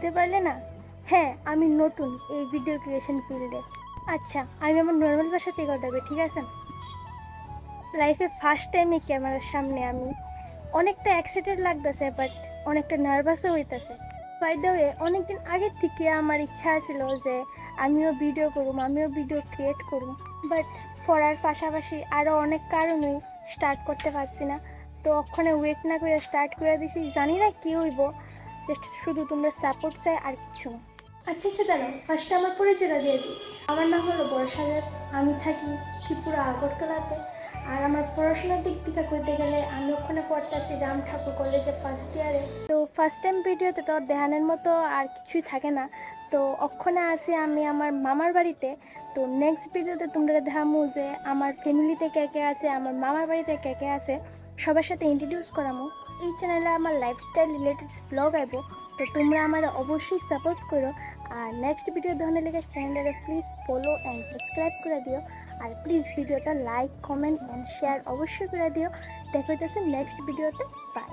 চিনতে পারলে না? হ্যাঁ, আমি নতুন এই ভিডিও ক্রিয়েশন ফিল্ডে। আচ্ছা, আমি আমার নর্মাল ভাষাতেই কথা বলি, ঠিক আছে? লাইফে ফার্স্ট টাইম এই ক্যামেরার সামনে আমি অনেকটা এক্সাইটেড লাগতেছে, বাট অনেকটা নার্ভাসও হইতেছে। বাই দ্য ওয়ে, অনেকদিন আগের থেকে আমার ইচ্ছা ছিল যে আমিও ভিডিও করুম, আমিও ভিডিও ক্রিয়েট করুম, বাট পড়ার পাশাপাশি আরও অনেক কারণেই স্টার্ট করতে পারছি না। তো ওখানে ওয়েট না করে স্টার্ট করে দিছি, জানি না কী হইব, জাস্ট শুধু তোমরা সাপোর্ট চাই আর কিছু না। আচ্ছা আচ্ছা, দাঁড়াও, ফার্স্টে আমার পরিচয়টা দিয়ে দিই। আমার নাম হলো বর্ষা দেব, আমি থাকি ত্রিপুরা আগরতলাতে। আর আমার পড়াশোনার দিক থেকে কইতে গেলে আমি ওখানে পড়তেছি রাম ঠাকুর কলেজে ফার্স্ট ইয়ারে। তো ফার্স্ট টাইম ভিডিওতে তো দেখানোর মতো আর কিছুই থাকে না। তো ওখানে আছি আমি আমার মামার বাড়িতে। তো নেক্সট ভিডিওতে তোমরা দেখামু যে আমার ফ্যামিলিতে কে কে আছে, আমার মামার বাড়িতে কে কে আছে, সবার সাথে ইন্ট্রোডিউস করামু। এই চ্যানেলে আমার লাইফস্টাইল রিলেটেড ব্লগ আইব। তো তোমরা আমার অবশ্যই সাপোর্ট করো। আর নেক্সট ভিডিও দেখানোর লেগে চ্যানেলটাকে প্লিজ ফলো অ্যান্ড সাবস্ক্রাইব করে দিও। আর প্লিজ ভিডিওটা লাইক, কমেন্ট অ্যান্ড শেয়ার অবশ্যই করে দিও। দেখা হইতেছে নেক্সট ভিডিওতে। বাই।